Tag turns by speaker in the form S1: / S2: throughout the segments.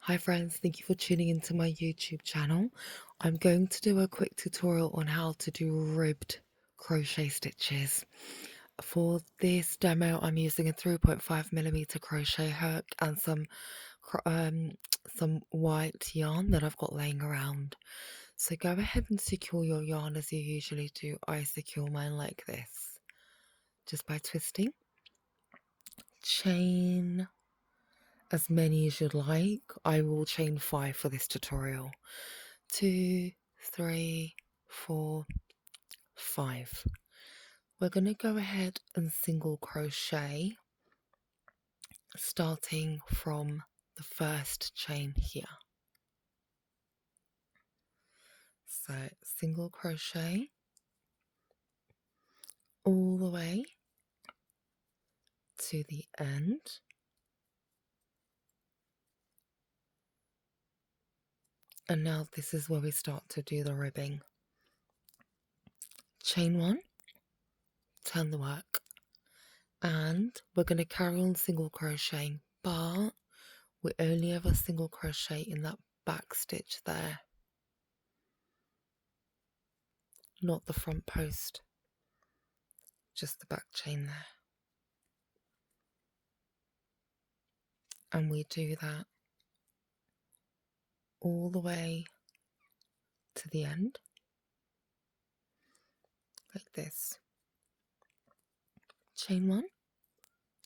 S1: Hi friends, thank you for tuning into my YouTube channel. I'm going to do a quick tutorial on how to do ribbed crochet stitches. For this demo, I'm using a 3.5mm crochet hook and some white yarn that I've got laying around. So go ahead and secure your yarn as you usually do. I secure mine like this, just by twisting. Chain as many as you'd like. I will chain 5 for this tutorial. 2, 3, 4, 5. We're going to go ahead and single crochet starting from the first chain here. So single crochet all the way to the end. And now this is where we start to do the ribbing. Chain 1, turn the work, and we're going to carry on single crocheting, but we only ever single crochet in that back stitch there, not the front post, just the back chain there. And we do that all the way to the end, like this. Chain 1,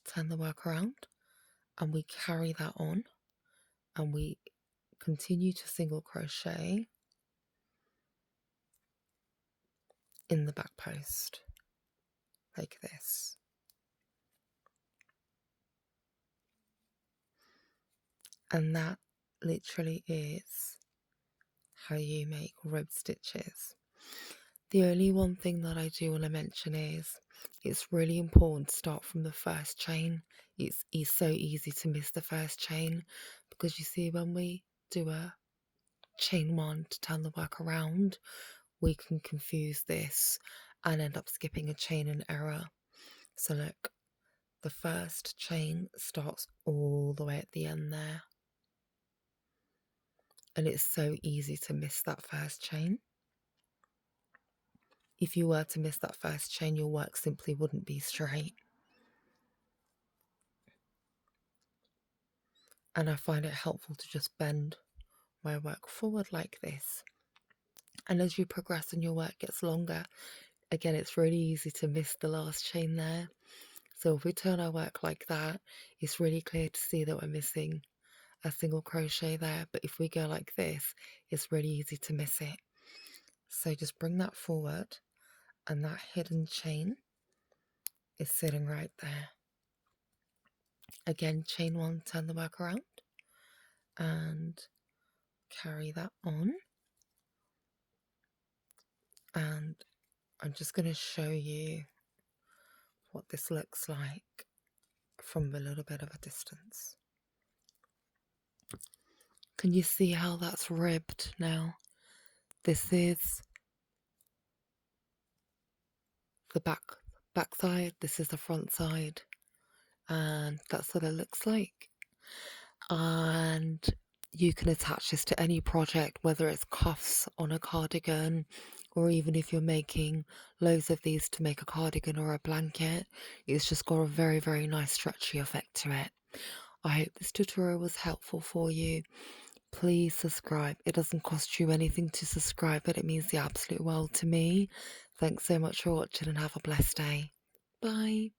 S1: turn the work around, and we carry that on, and we continue to single crochet in the back post, like this. And that literally is how you make rib stitches. The only one thing that I do want to mention is it's really important to start from the first chain. It's so easy to miss the first chain, because you see, when we do a chain 1 to turn the work around, we can confuse this and end up skipping a chain in error. So look, the first chain starts all the way at the end there, and it's so easy to miss that first chain. If you were to miss that first chain, your work simply wouldn't be straight. And I find it helpful to just bend my work forward like this. And as you progress and your work gets longer, again, it's really easy to miss the last chain there. So if we turn our work like that, it's really clear to see that we're missing a single crochet there. But if we go like this, it's really easy to miss it. So just bring that forward, and that hidden chain is sitting right there. Again, chain 1, turn the work around, and carry that on. And I'm just going to show you what this looks like from a little bit of a distance. Can you see how that's ribbed now? This is the back side, this is the front side, and that's what it looks like. And you can attach this to any project, whether it's cuffs on a cardigan, or even if you're making loads of these to make a cardigan or a blanket. It's just got a very, very nice stretchy effect to it. I hope this tutorial was helpful for you. Please subscribe. It doesn't cost you anything to subscribe, but it means the absolute world to me. Thanks so much for watching, and have a blessed day. Bye.